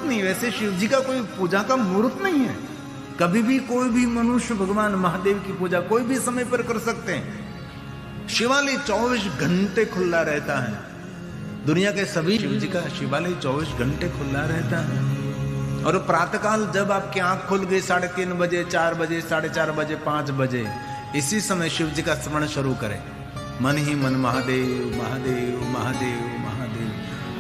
नहीं, वैसे शिव जी का कोई पूजा का मुहूर्त नहीं है। कभी भी कोई भी मनुष्य भगवान महादेव की पूजा कोई भी समय पर कर सकते हैं। शिवालय 24 घंटे खुला रहता है। दुनिया के सभी शिव जी का शिवालय 24 घंटे खुला रहता है। और प्रातःकाल जब आपकी आंख खुल गई 3:30 बजे, 4 बजे, 4:30 बजे, 5 बजे, इसी समय शिव जी का स्मरण शुरू करें। मन ही मन महादेव महादेव महादेव महादेव,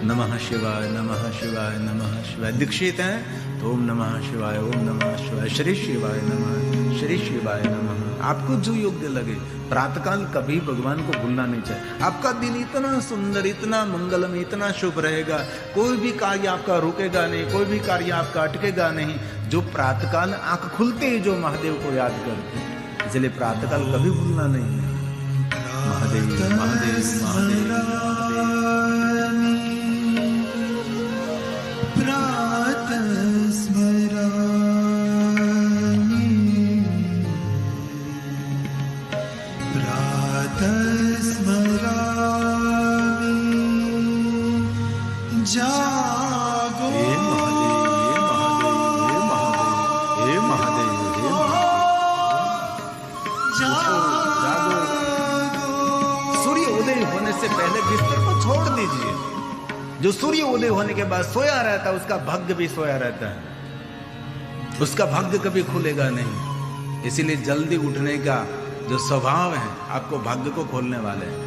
नमः शिवाय नमः शिवाय नमः शिवाय। दीक्षित हैं तो ओम नमः शिवाय, ओम नमः शिवाय, श्री शिवाय नमः, श्री शिवाय नमः। आपको जो योग्य लगे। प्रातःकाल कभी भगवान को भूलना नहीं चाहिए। आपका दिन इतना सुंदर, इतना मंगलम, इतना शुभ रहेगा, कोई भी कार्य आपका रुकेगा नहीं, कोई भी कार्य आपका अटकेगा नहीं, जो प्रातःकाल आंख खुलते ही जो महादेव को याद करते हैं। इसलिए प्रातःकाल कभी भूलना नहीं है। महादेव महादेव महादेव जागो से पहले बिस्तर को छोड़ दीजिए। जो सूर्य उदय होने के बाद सोया रहता है उसका भाग्य भी सोया रहता है, उसका भाग्य कभी खुलेगा नहीं। इसीलिए जल्दी उठने का जो स्वभाव है आपको भाग्य को खोलने वाले हैं।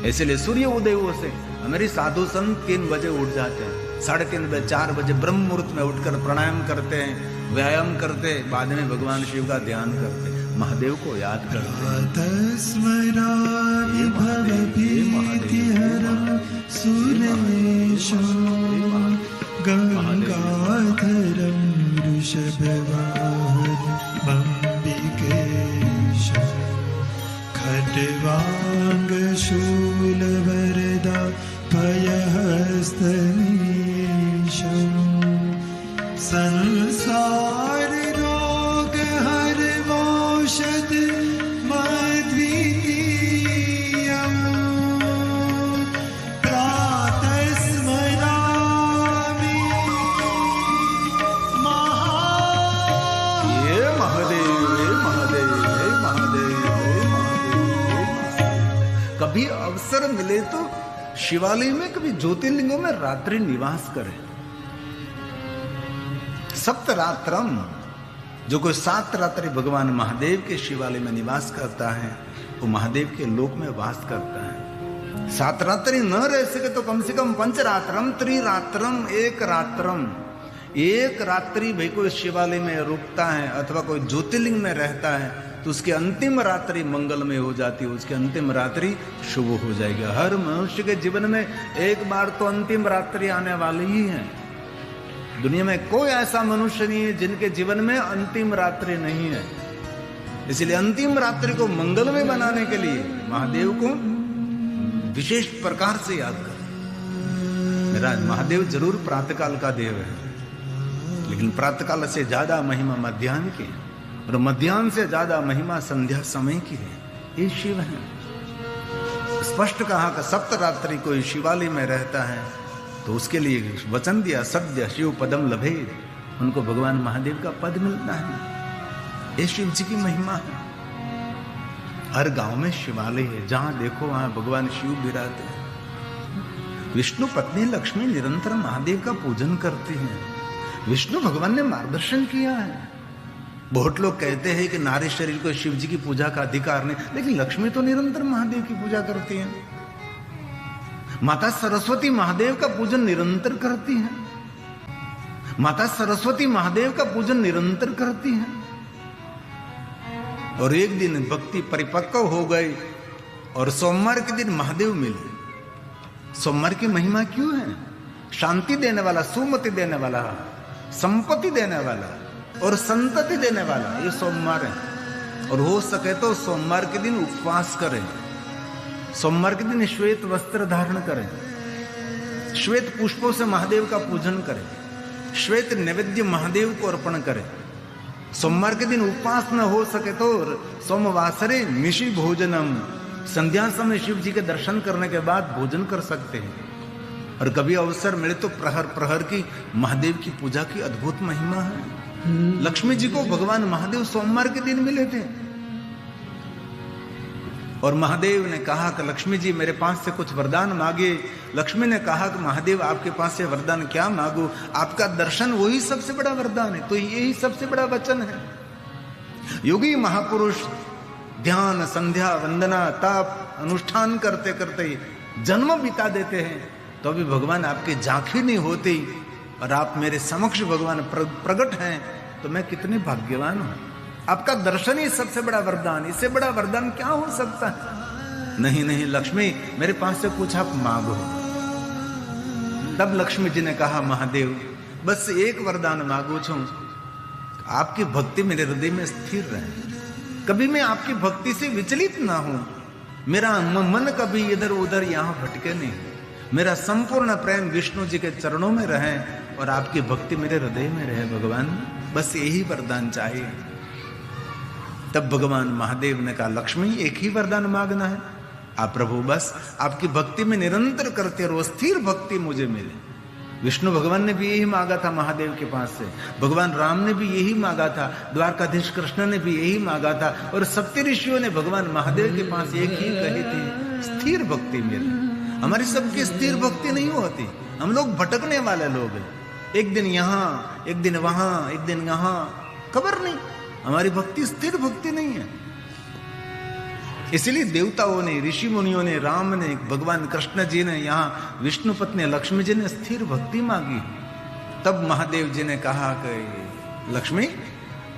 इसीलिए सूर्य उदय से हमारी साधु संत 3 बजे उठ जाते हैं, 3:30 बजे, 4 बजे ब्रह्म मुहूर्त में उठकर प्राणायाम करते हैं, व्यायाम करते, बाद में भगवान शिव का ध्यान करते, महादेव को याद करते हैं। गंगाधरं वृषभवाहनं अम्बिकेशं खड्वांग शूलवरदा भयहस्तमीशं संसार रोग हर औषध मद्वितीयं प्रातः स्मरामि हे महादेव, हे महादेव, हे महादेव, हे महादेव। कभी अवसर मिले तो शिवालय में, कभी ज्योतिर्लिंगों में रात्रि निवास करें। सप्तरात्रम, जो कोई 7 रात्रि भगवान महादेव के शिवालय में निवास करता है वो महादेव के लोक में वास करता है। 7 रात्रि न रह सके तो कम से कम 5 रात्रम, 3 रात्रम, 1 रात्रम। 1 रात्रि भाई कोई शिवालय में रुकता है अथवा कोई ज्योतिर्लिंग में रहता है तो उसकी अंतिम रात्रि मंगलमय हो जाती है, उसकी अंतिम रात्रि शुभ हो जाएगी। हर मनुष्य के जीवन में एक बार तो अंतिम रात्रि आने वाली ही है। दुनिया में कोई ऐसा मनुष्य नहीं है जिनके जीवन में अंतिम रात्रि नहीं है। इसलिए अंतिम रात्रि को मंगलमय बनाने के लिए महादेव को विशेष प्रकार से याद करें। मेरा महादेव जरूर प्रातःकाल का देव है, लेकिन प्रातःकाल से ज्यादा महिमा मध्याह्न की है और मध्याह्न से ज्यादा महिमा संध्या समय की है। ये शिव है। स्पष्ट कहा कि सप्तरात्रि कोई शिवालय में रहता है तो उसके लिए वचन दिया, सद्य शिव पदम लभे, उनको भगवान महादेव का पद मिलता है। ये शिव जी की महिमा है। हर गांव में शिवालय है, जहां देखो वहां भगवान शिव विराजते हैं। विष्णु पत्नी लक्ष्मी निरंतर महादेव का पूजन करती हैं। विष्णु भगवान ने मार्गदर्शन किया है। बहुत लोग कहते हैं कि नारी शरीर को शिव जी की पूजा का अधिकार नहीं, लेकिन लक्ष्मी तो निरंतर महादेव की पूजा करती है। माता सरस्वती महादेव का पूजन निरंतर करती है। माता सरस्वती महादेव का पूजन निरंतर करती है। और एक दिन भक्ति परिपक्व हो गई और सोमवार के दिन महादेव मिले। सोमवार की महिमा क्यों है? शांति देने वाला, सुमति देने वाला, संपत्ति देने वाला और संतति देने वाला ये सोमवार है। और हो सके तो सोमवार के दिन उपवास करें। सोमवार के दिन श्वेत वस्त्र धारण करें, श्वेत पुष्पों से महादेव का पूजन करें, श्वेत नैवेद्य महादेव को अर्पण करें। सोमवार के दिन उपवास न हो सके तो सोमवासरे निशि भोजनम, संध्या समय शिव जी के दर्शन करने के बाद भोजन कर सकते हैं। और कभी अवसर मिले तो प्रहर प्रहर की महादेव की पूजा की अद्भुत महिमा है। लक्ष्मी जी को भगवान महादेव सोमवार के दिन मिले थे और महादेव ने कहा कि लक्ष्मी जी मेरे पास से कुछ वरदान मांगे। लक्ष्मी ने कहा कि महादेव आपके पास से वरदान क्या मांगू, आपका दर्शन वही सबसे बड़ा वरदान है। तो यही सबसे बड़ा वचन है। योगी महापुरुष ध्यान संध्या वंदना ताप अनुष्ठान करते करते जन्म बिता देते हैं तो अभी भगवान आपके झांकी नहीं होते और आप मेरे समक्ष भगवान प्रकट हैं, तो मैं कितने भाग्यवान हूं। आपका दर्शन ही सबसे बड़ा वरदान, इससे बड़ा वरदान क्या हो सकता है। नहीं नहीं लक्ष्मी मेरे पास से कुछ आप मांगो। तब लक्ष्मी जी ने कहा महादेव बस एक वरदान मांगू छू, आपकी भक्ति मेरे हृदय में स्थिर रहे, कभी मैं आपकी भक्ति से विचलित ना हूं, मेरा मन कभी इधर उधर यहां भटके नहीं, मेरा संपूर्ण प्रेम विष्णु जी के चरणों में रहे और आपकी भक्ति मेरे हृदय में रहे भगवान, बस यही वरदान चाहिए। तब भगवान महादेव ने कहा लक्ष्मी एक ही वरदान मांगना है, आप प्रभु बस आपकी भक्ति में निरंतर करते रहो, स्थिर भक्ति मुझे मिले। विष्णु भगवान ने भी यही मांगा था महादेव के पास से, भगवान राम ने भी यही मांगा था, द्वारकाधीश कृष्ण ने भी यही मांगा था और सप्त ऋषियों ने भगवान महादेव के पास एक ही कही थी, स्थिर भक्ति मिले। हमारी सबकी स्थिर भक्ति नहीं होती, हम लोग भटकने वाले लोग हैं, एक दिन यहाँ एक दिन वहां एक दिन यहाँ, खबर नहीं, हमारी भक्ति स्थिर भक्ति नहीं है। इसलिए देवताओं ने ऋषि मुनियों ने राम ने भगवान कृष्ण जी ने यहाँ विष्णु पत्नी लक्ष्मी जी ने स्थिर भक्ति मांगी। तब महादेव जी ने कहा कि लक्ष्मी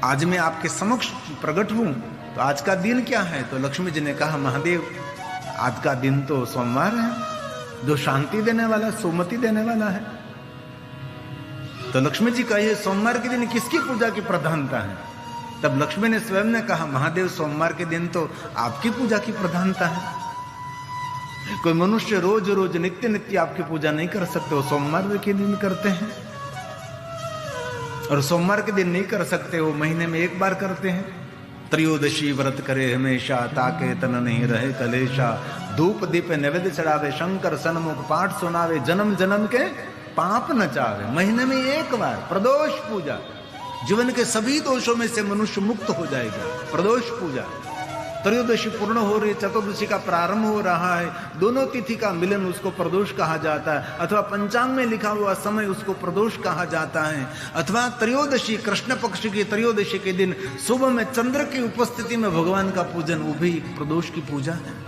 आज मैं आपके समक्ष प्रकट हूं, तो आज का दिन क्या है। तो लक्ष्मी जी ने कहा महादेव आज का दिन तो सोमवार है, जो शांति देने वाला सुमति देने वाला है। तो लक्ष्मी जी कहिए सोमवार के दिन किसकी पूजा की प्रधानता है। तब लक्ष्मी ने स्वयं ने कहा महादेव सोमवार के दिन तो आपकी पूजा की प्रधानता है। कोई मनुष्य रोज रोज नित्य नित्य आपकी पूजा नहीं कर सकते, वो सोमवार के दिन करते हैं और सोमवार के दिन नहीं कर सकते, वो महीने में एक बार करते हैं। त्रयोदशी व्रत करे हमेशा, ताके तन नहीं रहे कलेशा, धूप दीप नैवेद्य चढ़ावे, शंकर सन्मुख पाठ सुनावे, जन्म जन्म के पाप नचावे। महीने में एक बार प्रदोष पूजा, जीवन के सभी दोषों में से मनुष्य मुक्त हो जाएगा। प्रदोष पूजा, त्रयोदशी पूर्ण हो रही, चतुर्दशी का प्रारंभ हो रहा है, दोनों तिथि का मिलन उसको प्रदोष कहा जाता है, अथवा पंचांग में लिखा हुआ समय उसको प्रदोष कहा जाता है, अथवा त्रयोदशी कृष्ण पक्ष की त्रयोदशी के दिन सुबह में चंद्र की उपस्थिति में भगवान का पूजन, वो भी प्रदोष की पूजा है।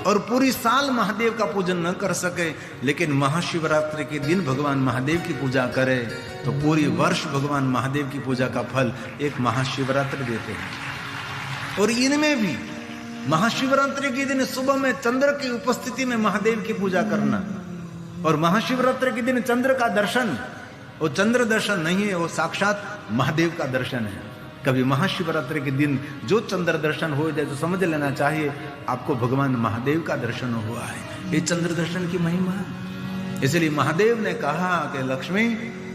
और पूरी साल महादेव का पूजन न कर सके लेकिन महाशिवरात्रि के दिन भगवान महादेव की पूजा करे तो पूरी वर्ष भगवान महादेव की पूजा का फल एक महाशिवरात्रि देते हैं। और इनमें भी महाशिवरात्रि के दिन सुबह में चंद्र की उपस्थिति में महादेव की पूजा करना और महाशिवरात्रि के दिन चंद्र का दर्शन, वो चंद्र दर्शन नहीं है, वो साक्षात महादेव का दर्शन है। कभी महाशिवरात्रि के दिन जो चंद्र दर्शन हो जाए तो समझ लेना चाहिए आपको भगवान महादेव का दर्शन हुआ है। ये चंद्र दर्शन की महिमा है। इसलिए महादेव ने कहा कि लक्ष्मी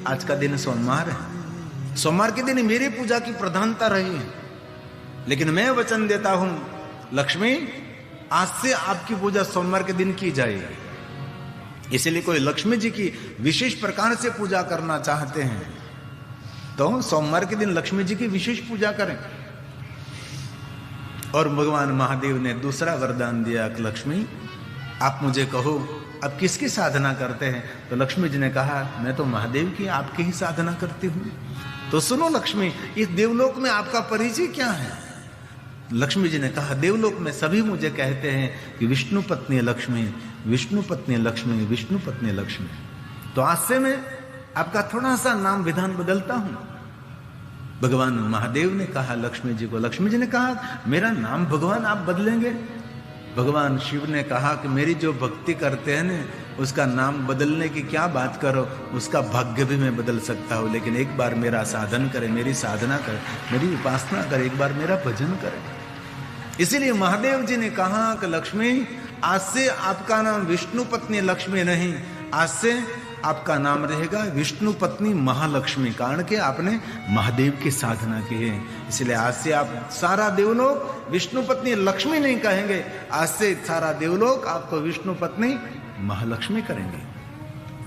आज का दिन सोमवार है, सोमवार के दिन मेरी पूजा की प्रधानता रही है, लेकिन मैं वचन देता हूं लक्ष्मी आज से आपकी पूजा सोमवार के दिन की जाएगी। इसलिए कोई लक्ष्मी जी की विशेष प्रकार से पूजा करना चाहते हैं तो सोमवार के दिन लक्ष्मी जी की विशेष पूजा करें। और भगवान महादेव ने दूसरा वरदान दिया कि लक्ष्मी आप मुझे कहो अब किसकी साधना करते हैं। तो लक्ष्मी जी ने कहा मैं तो महादेव की आपकी ही साधना करती हूं। तो सुनो लक्ष्मी इस देवलोक में आपका परिचय क्या है। लक्ष्मी जी ने कहा देवलोक में सभी मुझे कहते हैं कि विष्णु पत्नी लक्ष्मी, विष्णु पत्नी लक्ष्मी, विष्णु पत्नी लक्ष्मी। तो आज से मैं आपका थोड़ा सा नाम विधान बदलता हूं। भगवान महादेव ने कहा लक्ष्मी जी को, लक्ष्मी जी ने कहा मेरा नाम भगवान आप बदलेंगे। भगवान शिव ने कहा कि मेरी जो भक्ति करते हैं ना उसका नाम बदलने की क्या बात करो, उसका भाग्य भी मैं बदल सकता हूं, लेकिन एक बार मेरा साधन करे, मेरी साधना करे, मेरी उपासना करे, एक बार मेरा भजन करे। इसीलिए महादेव जी ने कहा कि लक्ष्मी आज से आपका नाम विष्णु पत्नी लक्ष्मी नहीं, आज से आपका नाम रहेगा विष्णु पत्नी महालक्ष्मी, कारण के आपने महादेव की साधना की है। इसलिए आज से आप सारा देवलोक विष्णु पत्नी लक्ष्मी नहीं कहेंगे, आज से सारा देवलोक आपको विष्णु पत्नी महालक्ष्मी करेंगे।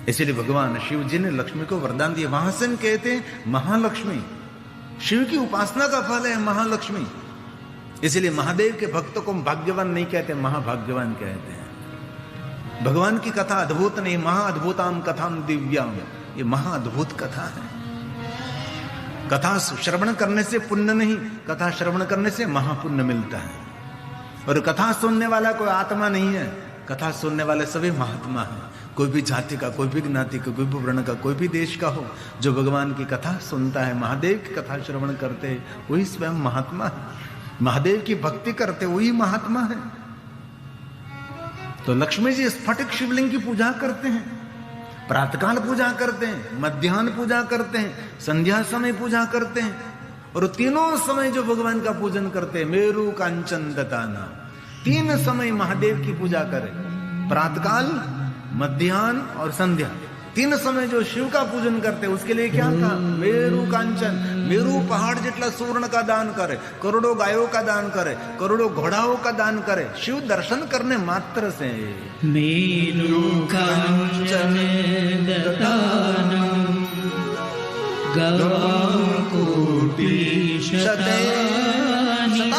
इसलिए भगवान शिव जी ने लक्ष्मी को वरदान दिया। वहां से कहते हैं महालक्ष्मी, शिव की उपासना का फल है महालक्ष्मी। इसलिए महादेव के भक्तों को भाग्यवान नहीं कहते, महाभाग्यवान कहते हैं। भगवान की कथा अद्भुत नहीं, महाअद्भुताम कथाम दिव्याम, ये महाअद्भुत कथा है। कथा श्रवण करने से पुण्य नहीं, कथा श्रवण करने से महापुण्य मिलता है। और कथा सुनने वाला कोई आत्मा नहीं है, कथा सुनने वाले सभी महात्मा हैं। कोई भी जाति का, कोई भी ज्ञाति का, कोई भी वर्ण का, कोई भी देश का हो, जो भगवान की कथा सुनता है, महादेव की कथा श्रवण करते हैं, वही स्वयं महात्मा है। महादेव की भक्ति करते वही महात्मा है। तो लक्ष्मी जी स्फटिक शिवलिंग की पूजा करते हैं, प्रातःकाल पूजा करते हैं, मध्याह्न पूजा करते हैं, संध्या समय पूजा करते हैं। और तीनों समय जो भगवान का पूजन करते हैं, मेरु कांचन दताना, 3 समय महादेव की पूजा करें, प्रातःकाल, मध्याह्न और संध्या। 3 समय जो शिव का पूजन करते हैं, उसके लिए क्या था? मेरु कांचन, मेरु पहाड़ जितना स्वर्ण का दान करे, करोड़ों गायों का दान करे, करोड़ों घोड़ाओं का दान करे, शिव दर्शन करने मात्र से। मेरु कांचन दतानं गवाकोटि शतानि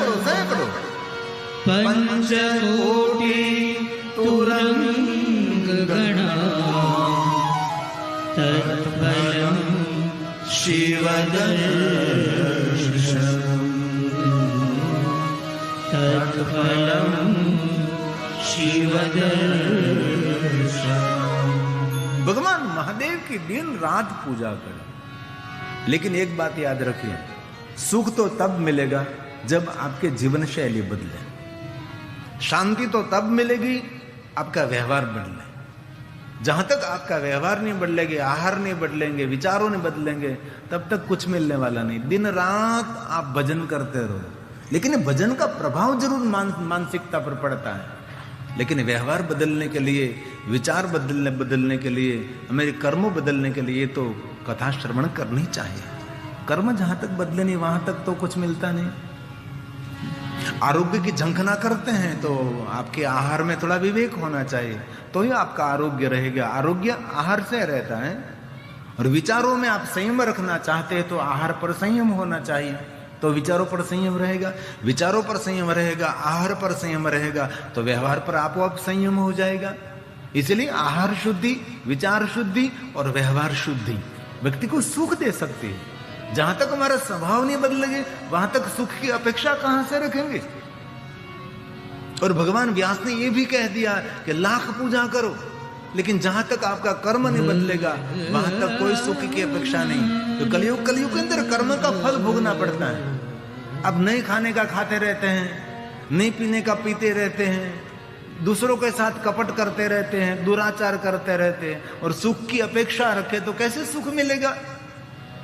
सैकड़ों पंचकोटि तुरंगगणा तत्फलं शिवदर्शनम् तत्फलं शिवदर्शनम्। भगवान महादेव की दिन रात पूजा करें। लेकिन एक बात याद रखिए, सुख तो तब मिलेगा जब आपके जीवन शैली बदले, शांति तो तब मिलेगी आपका व्यवहार बदले। जहां तक आपका व्यवहार नहीं बदलेंगे, आहार नहीं बदलेंगे, विचारों नहीं बदलेंगे, तब तक कुछ मिलने वाला नहीं। दिन रात आप भजन करते रहो, लेकिन भजन का प्रभाव जरूर मानसिकता पर पड़ता है। लेकिन व्यवहार बदलने के लिए, विचार बदलने के लिए, हमारे कर्म बदलने के लिए तो कथा श्रवण करनी चाहिए। कर्म जहां तक बदले नहीं, वहां तक तो कुछ मिलता नहीं। आरोग्य की झंखना करते हैं तो आपके आहार में थोड़ा विवेक होना चाहिए, तो ही आपका आरोग्य रहेगा। आरोग्य आहार से रहता है। और विचारों में आप संयम रखना चाहते हैं तो आहार पर संयम होना चाहिए, तो विचारों पर संयम रहेगा। विचारों पर संयम रहेगा, आहार पर संयम रहेगा, तो व्यवहार पर आपो-आप संयम हो जाएगा। इसलिए आहार शुद्धि, विचार शुद्धि और व्यवहार शुद्धि व्यक्ति को सुख दे सकती है। जहां तक हमारा स्वभाव नहीं बदलेंगे, वहां तक सुख की अपेक्षा कहां से रखेंगे। और भगवान व्यास ने यह भी कह दिया कि लाख पूजा करो, लेकिन जहां तक आपका कर्म नहीं बदलेगा, वहां तक कोई सुख की अपेक्षा नहीं। तो कलयुग के अंदर कर्म का फल भोगना पड़ता है। अब नहीं खाने का खाते रहते हैं, नहीं पीने का पीते रहते हैं, दूसरों के साथ कपट करते रहते हैं, दुराचार करते रहते हैं, और सुख की अपेक्षा रखे तो कैसे सुख मिलेगा।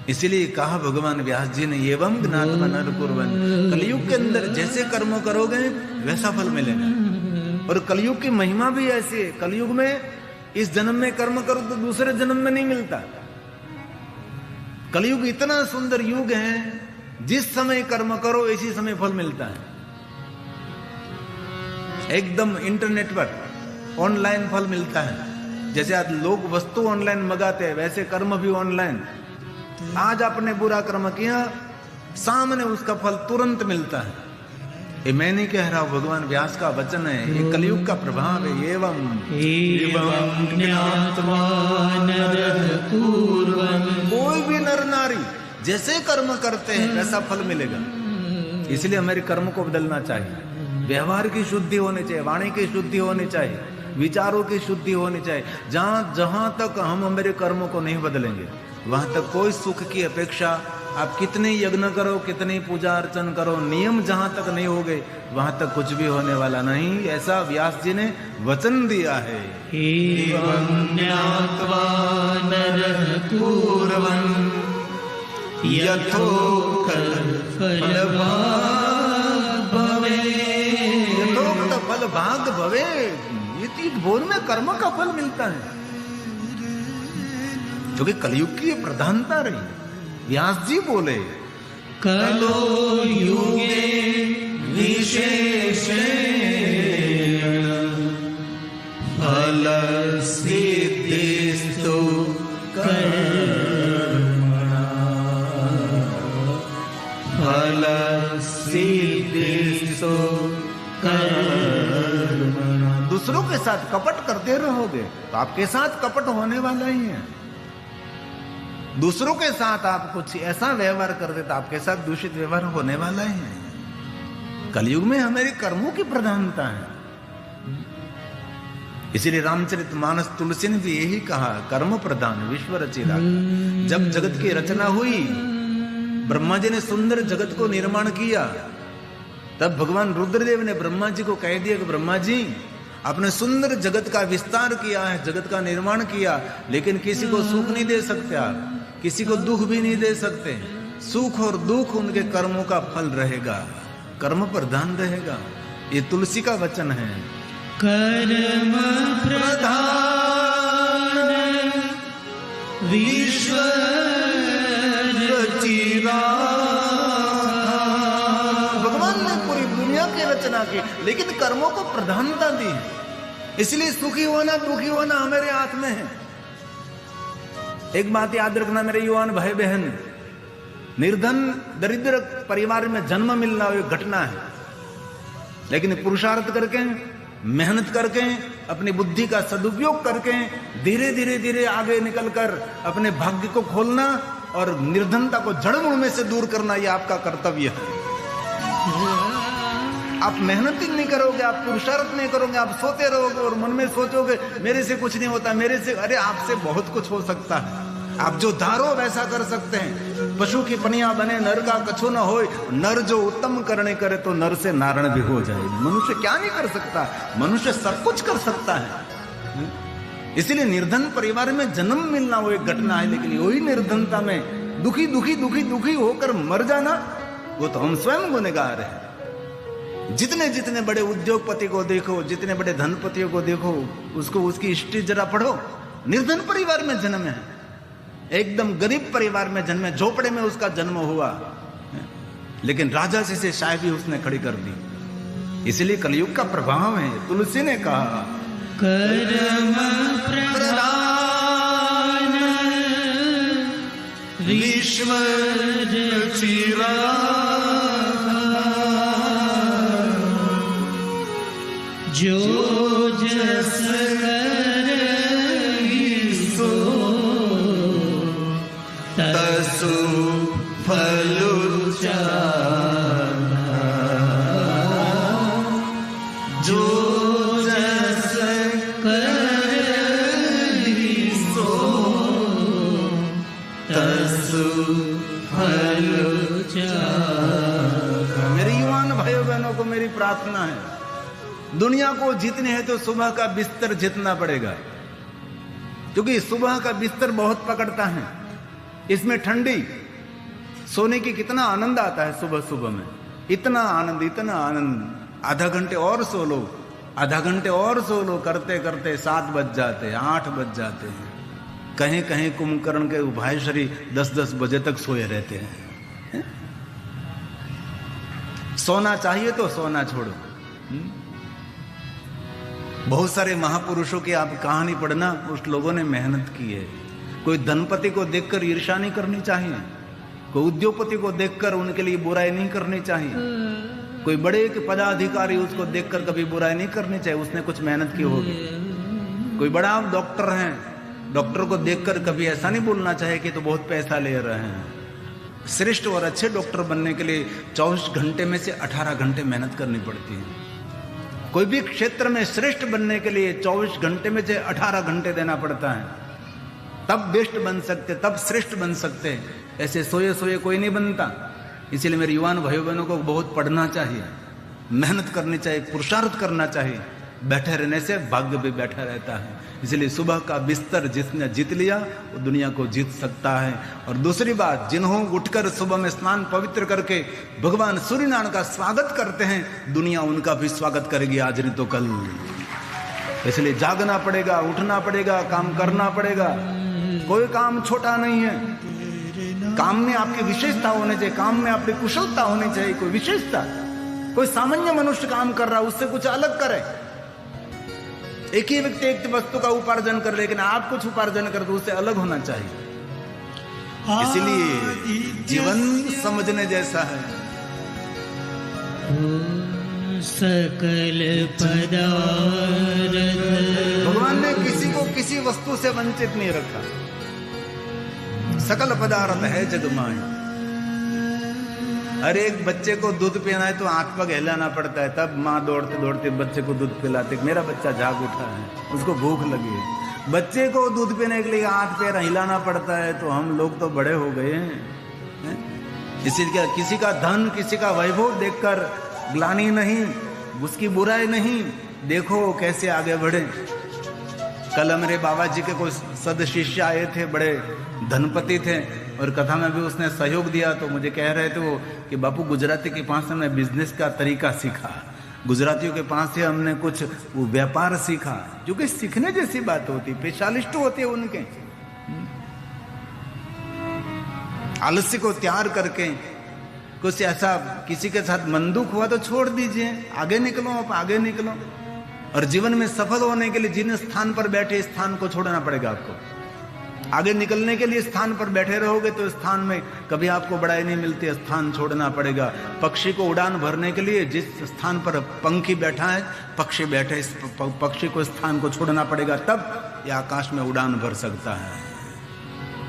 इसीलिए कहा भगवान व्यास जी ने, एवं ज्ञात्वा नर कुर्वन्, कलयुग के अंदर जैसे कर्म करोगे वैसा फल मिलेगा। और कलयुग की महिमा भी ऐसी है, कलयुग में इस जन्म में कर्म करो तो दूसरे जन्म में नहीं मिलता। कलयुग इतना सुंदर युग है, जिस समय कर्म करो इसी समय फल मिलता है। एकदम इंटरनेट पर ऑनलाइन फल मिलता है। जैसे आज लोग वस्तु ऑनलाइन मंगाते हैं, वैसे कर्म भी ऑनलाइन। आज आपने बुरा कर्म किया, सामने उसका फल तुरंत मिलता है। ये मैं नहीं कह रहा हूं, भगवान व्यास का वचन है, ये कलयुग का प्रभाव है। एवं ज्ञात्वा नरः पूर्वम्, कोई भी नर नारी जैसे कर्म करते हैं वैसा फल मिलेगा। इसलिए हमारे कर्म को बदलना चाहिए। व्यवहार की शुद्धि होनी चाहिए, वाणी की शुद्धि होनी चाहिए, विचारों की शुद्धि होनी चाहिए। जहां तक हम हमारे कर्मों को नहीं बदलेंगे, वहां तक कोई सुख की अपेक्षा, आप कितने यज्ञ करो, कितनी पूजा अर्चन करो, नियम जहां तक नहीं हो गए, वहां तक कुछ भी होने वाला नहीं। ऐसा व्यास जी ने वचन दिया है। एवं ज्ञात्वा नरः पूर्वम् यथोक्त फलभाग् भवेत्, यथोक्त फलभाग् भवेत्, ये भोर में कर्म का फल मिलता है। क्योंकि कलयुग की ये प्रधानता रही। व्यास जी बोले, कलो युगे विशेषेण फल सिद्धिस्तु कर्मणा फल सिद्धिस्तु कर्मणा। दूसरों के साथ कपट करते रहोगे तो आपके साथ कपट होने वाला ही है। दूसरों के साथ आप कुछ ऐसा व्यवहार कर दे तो आपके साथ दूषित व्यवहार होने वाला ही है। कलयुग में हमारे कर्मों की प्रधानता है। इसीलिए रामचरितमानस तुलसी ने भी यही कहा, कर्म प्रधान विश्व रचिता। जब जगत की रचना हुई, ब्रह्मा जी ने सुंदर जगत को निर्माण किया, तब भगवान रुद्रदेव ने ब्रह्मा जी को कह दिया कि ब्रह्मा जी आपने सुंदर जगत का विस्तार किया है, जगत का निर्माण किया, लेकिन किसी को सुख नहीं दे सकते आप, किसी को दुख भी नहीं दे सकते। सुख और दुख उनके कर्मों का फल रहेगा, कर्म प्रधान रहेगा। ये तुलसी का वचन है। कर्म प्रधान विश्व रचिता। भगवान ने पूरी दुनिया की रचना की, लेकिन कर्मों को प्रधानता दी है। इसलिए सुखी होना दुखी होना हमारे हाथ में है। एक बात याद रखना मेरे युवान भाई बहन, निर्धन दरिद्र परिवार में जन्म मिलना एक घटना है, लेकिन पुरुषार्थ करके, मेहनत करके, अपनी बुद्धि का सदुपयोग करके धीरे धीरे धीरे आगे निकलकर अपने भाग्य को खोलना और निर्धनता को जड़मूल में से दूर करना, यह आपका कर्तव्य है। आप मेहनत ही नहीं करोगे, आप पुरुषार्थ नहीं करोगे, आप सोते रहोगे और मन में सोचोगे मेरे से कुछ नहीं होता, मेरे से, अरे आपसे बहुत कुछ हो सकता है। आप जो धारो वैसा कर सकते हैं। पशु की पनिया बने नर का कछु न होए, नर जो उत्तम करने करे तो नर से नारायण भी हो जाए। मनुष्य क्या नहीं कर सकता? मनुष्य सब कुछ कर सकता है। इसलिए निर्धन परिवार में जन्म मिलना वो एक घटना है, लेकिन वही निर्धनता में दुखी दुखी दुखी दुखी होकर मर जाना, वो तो हम स्वयं गुनहगार हैं। जितने जितने बड़े उद्योगपति को देखो, जितने बड़े धनपतियों को देखो, उसको उसकी हिस्ट्री जरा पढ़ो, निर्धन परिवार में जन्म है, एकदम गरीब परिवार में जन्म है, झोपड़े में उसका जन्म हुआ, लेकिन राजा से शायद भी उसने खड़ी कर दी। इसलिए कलयुग का प्रभाव है। तुलसी ने कहा कर्म प्रधान विश्व रचिता जो जस करहि सो तसु फलु चारा। जो जस करहि सो तसु फलु चारा। मेरे युवान भाइयों बहनों को मेरी प्रार्थना है, दुनिया को जीतने हैं तो सुबह का बिस्तर जीतना पड़ेगा, क्योंकि सुबह का बिस्तर बहुत पकड़ता है। इसमें ठंडी, सोने की कितना आनंद आता है सुबह सुबह में, इतना आनंद, इतना आनंद। आधा घंटे और सो लो, आधा घंटे और सो लो, करते करते 7 बज जाते हैं, 8 बज जाते हैं। कहीं कहीं कुंभकर्ण के उभयश्री 10-10 बजे तक सोए रहते हैं। सोना चाहिए तो सोना छोड़ो। बहुत सारे महापुरुषों की आप कहानी पढ़ना, उस लोगों ने मेहनत की है। कोई धनपति को देखकर ईर्ष्या नहीं करनी चाहिए, कोई उद्योगपति को देखकर उनके लिए बुराई नहीं करनी चाहिए, कोई बड़े के पदाधिकारी उसको देखकर कभी बुराई नहीं करनी चाहिए, उसने कुछ मेहनत की होगी। कोई बड़ा डॉक्टर है, डॉक्टर को देखकर कभी ऐसा नहीं बोलना चाहिए कि तो बहुत पैसा ले रहे हैं। श्रेष्ठ और अच्छे डॉक्टर बनने के लिए 24 घंटे में से 18 घंटे मेहनत करनी पड़ती है। कोई भी क्षेत्र में श्रेष्ठ बनने के लिए 24 घंटे में से 18 घंटे देना पड़ता है, तब बेस्ट बन सकते, तब श्रेष्ठ बन सकते। ऐसे सोए सोए कोई नहीं बनता। इसीलिए मेरे युवान भाइयों बहनों को बहुत पढ़ना चाहिए, मेहनत करनी चाहिए, पुरुषार्थ करना चाहिए। बैठे रहने से भाग्य भी बैठा रहता है। इसलिए सुबह का बिस्तर जिसने जीत लिया वो दुनिया को जीत सकता है। और दूसरी बात, जिन्हों उठकर सुबह में स्नान पवित्र करके भगवान सूर्यनारायण का स्वागत करते हैं, दुनिया उनका भी स्वागत करेगी आज नहीं तो कल। इसलिए जागना पड़ेगा, उठना पड़ेगा, काम करना पड़ेगा। कोई काम छोटा नहीं है। काम में आपकी विशेषता होनी चाहिए, काम में आपकी कुशलता होनी चाहिए, कोई विशेषता। कोई सामान्य मनुष्य काम कर रहा है, उससे कुछ अलग करे। एक ही व्यक्ति एक वस्तु का उपार्जन कर, लेकिन आप कुछ उपार्जन कर दो, उससे अलग होना चाहिए। इसलिए जीवन समझने जैसा है। सकल पदार्थ भगवान ने किसी को किसी वस्तु से वंचित नहीं रखा। सकल पदार्थ है जग माया। अरे एक बच्चे को दूध पीना है तो आंख पर हिलाना पड़ता है, तब माँ दौड़ते दौड़ते बच्चे को दूध पिलाते। मेरा बच्चा जाग उठा है, उसको भूख लगी है। बच्चे को दूध पीने के लिए हाथ पैर हिलाना पड़ता है, तो हम लोग तो बड़े हो गए हैं। किसी का धन, किसी का वैभव देखकर ग्लानि नहीं, उसकी बुराई नहीं, देखो कैसे आगे बढ़े। कल मेरे बाबा जी के कोई सद शिष्य आए थे, बड़े धनपति थे, और कथा में भी उसने सहयोग दिया। तो मुझे कह रहे थे वो कि बापू गुजराती के पास हमने बिजनेस का तरीका सीखा, गुजरातियों के पास से हमने कुछ वो व्यापार सीखा, जो कि सीखने जैसी बात होती, स्पेशलिस्ट होते हैं उनके। आलस्य को त्याग करके कुछ ऐसा किसी के साथ मन दुख हुआ तो छोड़ दीजिए, आगे निकलो, आप आगे निकलो। और जीवन में सफल होने के लिए जिन स्थान पर बैठे, स्थान को छोड़ना पड़ेगा आपको। आगे निकलने के लिए स्थान पर बैठे रहोगे तो स्थान में कभी आपको बड़ाई नहीं मिलती, स्थान छोड़ना पड़ेगा। पक्षी को उड़ान भरने के लिए जिस स्थान पर पंखी बैठा है, पक्षी बैठे, इस पक्षी को स्थान को छोड़ना पड़ेगा, तब यह आकाश में उड़ान भर सकता है।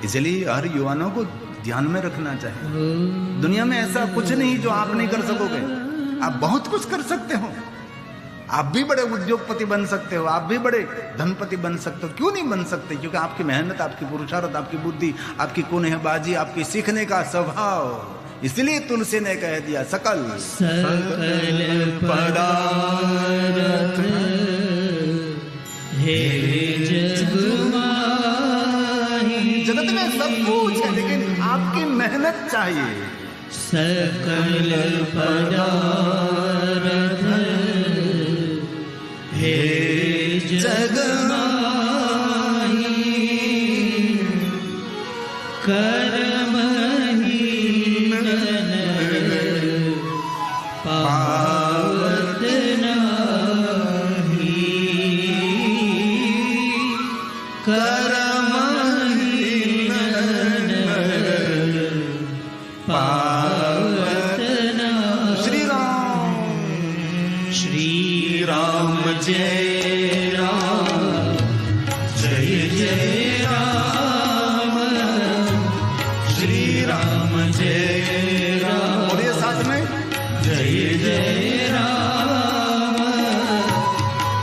इसलिए हर युवाओं को ध्यान में रखना चाहिए। दुनिया में ऐसा कुछ नहीं जो आप नहीं कर सकोगे, आप बहुत कुछ कर सकते हो। आप भी बड़े उद्योगपति बन सकते हो, आप भी बड़े धनपति बन सकते हो। क्यों नहीं बन सकते? क्योंकि आपकी मेहनत, आपकी पुरुषार्थ, आपकी बुद्धि, आपकी कुनेहबाजी, आपकी सीखने का स्वभाव। इसलिए तुलसी ने कह दिया सकल पदार्थ हे जग माही। जगत में सब कुछ है, लेकिन आपकी मेहनत चाहिए। सकल पदार्थ हे जग माही। कर्महीन पावत नाही। कर्महीन पावत नाही। श्री राम, श्री राम जय राम, जय जय राम। श्री राम जय राम, बोलिए साथ में, जय जय राम।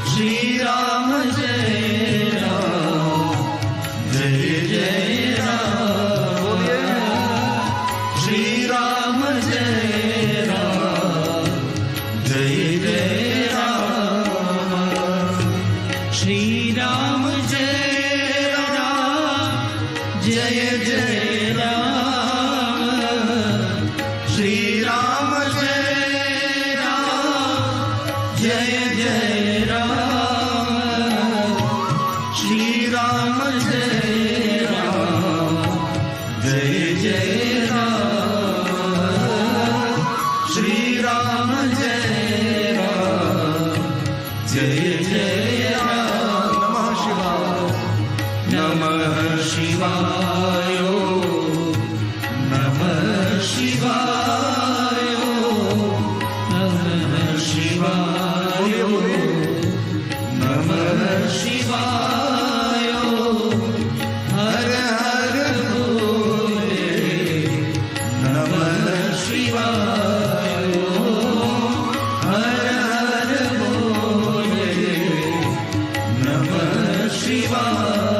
श्री राम जय राम, जय जय राम। बोलिए श्री राम जय राम, जय जय राम। श्री राम जय राम, जय जय राम। श्री राम जय राम, जय जय राम। श्री राम जय राम, जय जय राम। श्री राम जय राम, जय जय राम। नमः शिवाय, नमः शिवाय, नमः शिवाय, नमः शिवाय। हर हर भोले, नमः शिवाय। हर हर भोले, नमः शिवाय।